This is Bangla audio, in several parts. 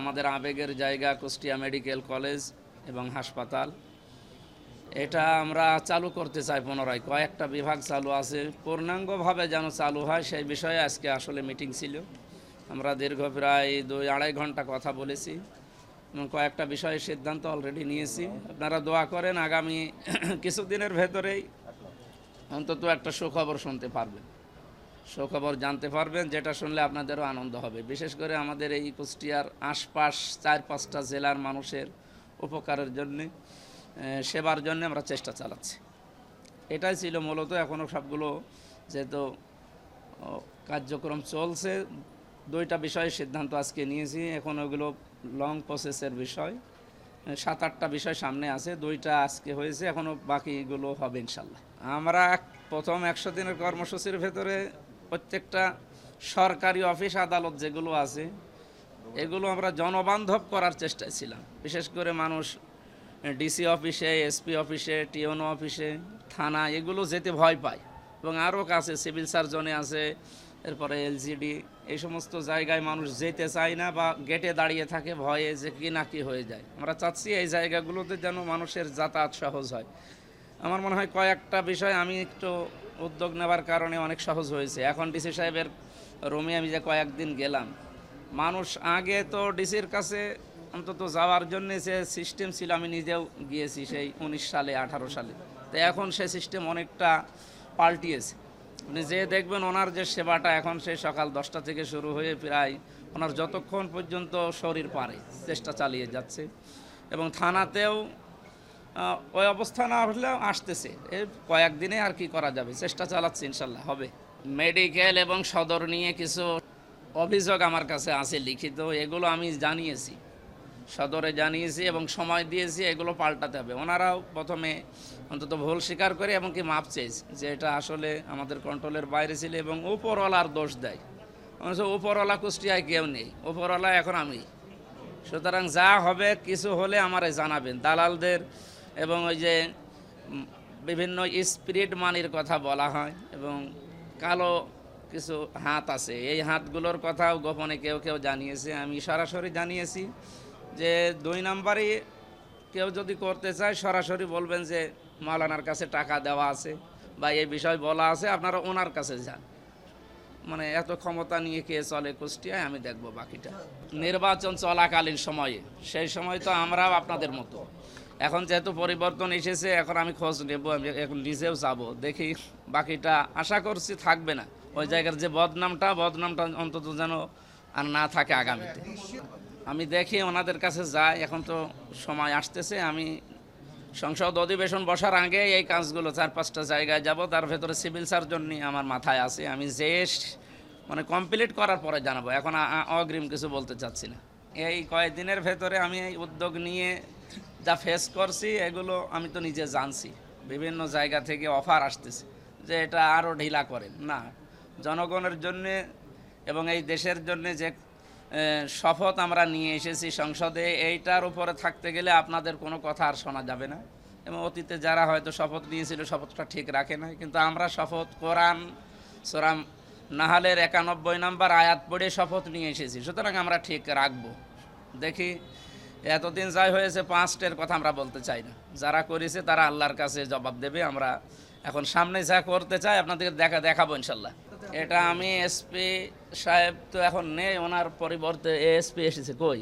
আমাদের আবেগের জায়গা কুষ্টিয়া মেডিকেল কলেজ এবং হাসপাতাল, এটা আমরা চালু করতে চাই। পুনরায় কয়েকটা বিভাগ চালু আছে, পূর্ণাঙ্গভাবে যেন চালু হয় সেই বিষয়ে আজকে আসলে মিটিং ছিল। আমরা দীর্ঘ প্রায় 2-2.5 ঘন্টা কথা বলেছি এবং কয়েকটা বিষয়ে সিদ্ধান্ত অলরেডি নিয়েছি। আপনারা দোয়া করেন, আগামী কিছুদিনের ভেতরেই অন্তত একটা সুখবর শুনতে পারবেন, সুখবর জানতে পারবেন, যেটা শুনলে আপনাদেরও আনন্দ হবে। বিশেষ করে আমাদের এই কুষ্টিয়ার আশপাশ 4-5টা জেলার মানুষের উপকারের জন্যে, সেবার জন্য আমরা চেষ্টা চালাচ্ছি। এটাই ছিল মূলত। এখনও সবগুলো যেহেতু কার্যক্রম চলছে, 2টা বিষয়ে সিদ্ধান্ত আজকে নিয়েছি। এখন ওগুলো লং প্রসেসের বিষয়, 7-8টা বিষয় সামনে আছে। 2টা আজকে হয়েছে, এখনও বাকিগুলো হবে ইনশাল্লাহ। আমরা প্রথম 100 দিনের কর্মসূচির ভেতরে প্রত্যেকটা সরকারি অফিস আদালত যেগুলো আছে এগুলো আমরা জনবান্ধব করার চেষ্টায় ছিলাম। বিশেষ করে মানুষ ডিসি অফিসে, এসপি অফিসে, টিওনো অফিসে, থানা এগুলো যেতে ভয় পায় এবং আরও কাছে সিভিল সার্জনে আছে, এরপরে এলজিডি, এই সমস্ত জায়গায় মানুষ যেতে চায় না বা গেটে দাঁড়িয়ে থাকে ভয়ে যে কি না কি হয়ে যায়। আমরা চাচ্ছি এই জায়গাগুলোতে যেন মানুষের যাতায়াত সহজ হয়। আমার মনে হয় কয়েকটা বিষয় আমি একটু উদ্যোগ নেওয়ার কারণে অনেক সহজ হয়েছে। এখন ডিসি সাহেবের রুমে আমি যে কয়েকদিন গেলাম, মানুষ আগে তো ডিসির কাছে অন্তত যাওয়ার জন্য যে সিস্টেম ছিল, আমি নিজেও গিয়েছি সেই 19 সালে 18 সালে, তো এখন সে সিস্টেম অনেকটা পাল্টিয়েছে। আপনি যে দেখবেন ওনার যে সেবাটা এখন, সেই সকাল 10টা থেকে শুরু হয়ে প্রায় ওনার যতক্ষণ পর্যন্ত শরীর পারে চেষ্টা চালিয়ে যাচ্ছে। এবং থানাতেও ওই অবস্থা না হলেও আসতেছে, এর কয়েকদিনে আর কি করা যাবে, চেষ্টা চালাচ্ছে, ইনশাল্লাহ হবে। মেডিকেল এবং সদর নিয়ে কিছু অভিযোগ আমার কাছে আছে লিখিত, এগুলো আমি জানিয়েছি, সদরে জানিয়েছি এবং সময় দিয়েছি, এগুলো পাল্টাতে হবে। ওনারাও প্রথমে অন্তত ভুল স্বীকার করে এবং কি মাপ চেয়েছে যে এটা আসলে আমাদের কন্ট্রোলের বাইরে ছিল এবং উপরওয়ালার দোষ দেয়। উপরওয়ালা কুষ্টিয়ায় কেউ নেই, উপরওয়ালা এখন আমি। সুতরাং যা হবে, কিছু হলে আমারে জানাবেন। দালালদের এবং ওই যে বিভিন্ন স্পিরিট মানির কথা বলা হয় এবং কালো কিছু হাত আছে, এই হাতগুলোর কথাও গোপনে কেউ কেউ জানিয়েছে। আমি সরাসরি জানিয়েছি যে 2 নাম্বারই কেউ যদি করতে চায় সরাসরি বলবেন যে মাওলানার কাছে টাকা দেওয়া আছে বা এই বিষয় বলা আছে, আপনারা ওনার কাছে যান। মানে এত ক্ষমতা নিয়ে কে চলে কুষ্টিয়ায়, আমি দেখব বাকিটা। নির্বাচন চলাকালীন সময়ে, সেই সময় তো আমরাও আপনাদের মতো। এখন যেহেতু পরিবর্তন এসেছে, এখন আমি খোঁজ নেব, আমি এখন নিজেও যাব, দেখি বাকিটা। আশা করছি থাকবে না ওই জায়গার যে বদনামটা অন্তত যেন আর না থাকে আগামীতে। আমি দেখি ওনাদের কাছে যাই, এখন তো সময় আসতেছে। আমি সংসদ অধিবেশন বসার আগে এই কাজগুলো 4-5টা জায়গায় যাব, তার ভেতরে সিভিল সার্জন নিয়ে আমার মাথায় আছে। আমি যে মানে কমপ্লিট করার পরে জানাবো, এখন অগ্রিম কিছু বলতে চাচ্ছি না। এই কয়েকদিনের ভেতরে আমি এই উদ্যোগ নিয়ে যা ফেস করছি, এগুলো আমি তো নিজে জানছি। বিভিন্ন জায়গা থেকে অফার আসতেছে যে এটা আরও ঢিলা করেন। না, জনগণের জন্যে এবং এই দেশের জন্যে যে শপথ আমরা নিয়ে এসেছি সংসদে, এইটার উপরে থাকতে গেলে আপনাদের কোনো কথা আর শোনা যাবে না। এবং অতীতে যারা হয়তো শপথ নিয়েছিল শপথটা ঠিক রাখে না, কিন্তু আমরা শপথ কোরআন সূরা নাহালের 91 নম্বর আয়াত পড়ে শপথ নিয়ে এসেছি, সুতরাং আমরা ঠিক রাখবো। দেখি, এতদিন যাই হয়েছে, 5টের কথা আমরা বলতে চাই না। যারা করেছে তারা আল্লাহর কাছে জবাব দেবে। আমরা এখন সামনে যা করতে চাই আপনাদেরকে দেখাবো ইনশাল্লাহ। এটা আমি এসপি সাহেব তো এখন নেই, ওনার পরিবর্তে এএসপি এসেছে। কই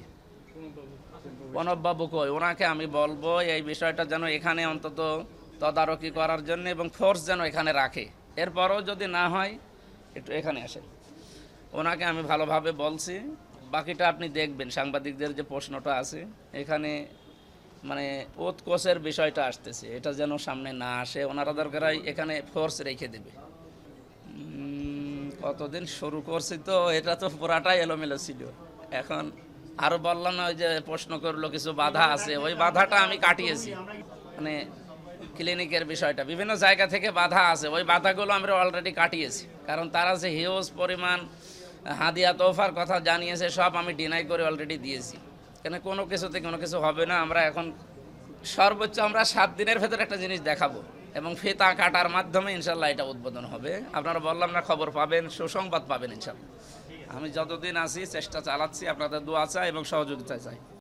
প্রণববাবু কই? ওনাকে আমি বলবো এই বিষয়টা যেন এখানে অন্তত তদারকি করার জন্য এবং ফোর্স যেন এখানে রাখে। এরপরও যদি না হয় একটু এখানে আসেন, ওনাকে আমি ভালোভাবে বলছি। বাকিটা আপনি দেখবেন, সাংবাদিকদের যে প্রশ্নটা আছে এখানে, মানে উৎকোচের বিষয়টা আসতেছে, এটা যেন সামনে না আসে। ওনারা দরকার এখানে ফোর্স রেখে দেবে। কতদিন শুরু করছি তো, এটা তো পুরাটাই এলোমেলো ছিল। এখন আরও বললাম না, ওই যে প্রশ্ন করলো কিছু বাধা আছে, ওই বাধাটা আমি কাটিয়েছি। মানে ক্লিনিকের বিষয়টা, বিভিন্ন জায়গা থেকে বাধা আছে, ওই বাধাগুলো আমরা অলরেডি কাটিয়েছি। কারণ তারা যে হিউজ পরিমাণ হাদিয়া তোফার কথা জানিয়েছে, সব আমি ডিনাই করে অলরেডি দিয়েছি। কেন কোনো কিছুতে কোনো কিছু হবে না। আমরা এখন সর্বোচ্চ আমরা 7 দিনের ভেতরে একটা জিনিস দেখাবো এবং ফিতা কাটার মাধ্যমে ইনশাল্লাহ এটা উদ্বোধন হবে। আপনারা বললাম না, খবর পাবেন, সুসংবাদ পাবেন ইনশাল্লাহ। আমি যতদিন আছি চেষ্টা চালাচ্ছি, আপনাদের দোয়া চাই এবং সহযোগিতা চাই।